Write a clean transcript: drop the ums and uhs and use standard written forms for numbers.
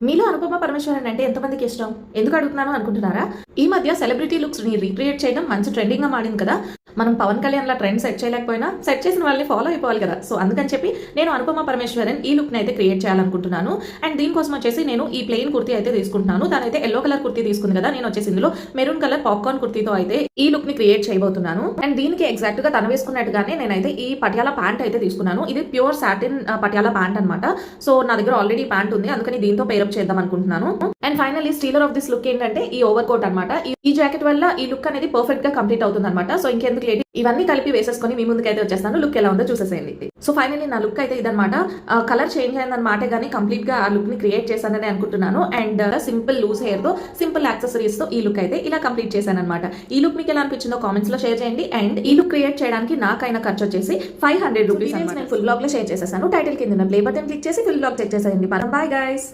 మీలో అనుపమ పరమేశ్వరన్ అంటే ఎంతమందికి ఇష్టం? ఎందుకు అడుగుతున్నాను అనుకుంటున్నారా? ఈ మధ్య సెలబ్రిటీ లుక్స్ ని రీక్రియేట్ చేయడం మంచి ట్రెండింగ్ గా మారింది కదా. మనం పవన్ కళ్యాణ్ లా ట్రెండ్ సెట్ చేయలేకపోయినా సెట్ చేసిన వాళ్ళని ఫాలో అయిపోవాలి కదా. సో అందుకని చెప్పి నేను అనుపమ పరమేశ్వరన్ ఈ లుక్ ని అయితే క్రియేట్ చేయాలనుకుంటున్నాను. అండ్ దీనికోసం వచ్చేసి నేను ఈ ప్లెయిన్ కుర్తీ అయితే తీసుకుంటున్నాను. తనైతే ఎల్లో కలర్ కుర్తీ తీసుకుంది కదా, నేను వచ్చేసి ఇందులో మెరూన్ కలర్ పాప్కార్న్ కుర్తీతో అయితే ఈ లుక్ ని క్రియేట్ చేయబోతున్నాను. అండ్ దీనికి ఎగ్జాక్ట్ గా తను వేసుకున్నట్టుగానే నేనైతే ఈ పటియాలా ప్యాంట్ అయితే తీసుకున్నాను. ఇది ప్యూర్ సాటిన్ పటియాలా ప్యాంట్ అనమాట. సో నా దగ్గర ఆల్రెడీ ప్యాంట్ ఉంది, అందుకని దీంతో పేరప్ చేద్దాం అనుకుంటున్నాను. And finally stealer of this look ఏంటంటే ఈ ఓవర్ కోట్ అనమాట. ఈ జాకెట్ వల్ల ఈ లుక్ అనేది పర్ఫెక్ట్ గా కంప్లీట్ అవుతుంది అనమాట. సో ఇంకెందుకు లేట్, ఇవన్నీ కలిపి వేసేసుకొని మీ ముందుకైతే వచ్చేస్తాను. లుక్ ఎలా ఉందో చూసేసేయండి. సో ఫైనల్లీ నా లుక్ అయితే ఇదనమాట. కలర్ చేంజ్ అయిందనమాట, కానీ కంప్లీట్ గా ఆ లుక్ ని క్రియేట్ చేశానని అనుకుంటున్నాను. అండ్ సింపుల్ లూజ్ హెయిర్ తో, సింపుల్ యాక్సెసరీస్ తో ఈ లుక్ అయితే ఇలా కంప్లీట్ చేశాను అనమాట. ఈ లుక్ మీకు ఎలా అనిపించిందో కామెంట్స్ లో షేర్ చేయండి. అండ్ ఈ లుక్ క్రియేట్ చేయడానికి నాకైనా ఖర్చు వచ్చేసి 500 రూపీస్. నేను ఫుల్ బ్లాగ్ లో షేర్ చేసేసాను. టైటిల్ కింద ప్లే బటన్ క్లిక్ చేసి ఫుల్ బ్లాగ్ చెక్ చేసేయండి. Bye guys.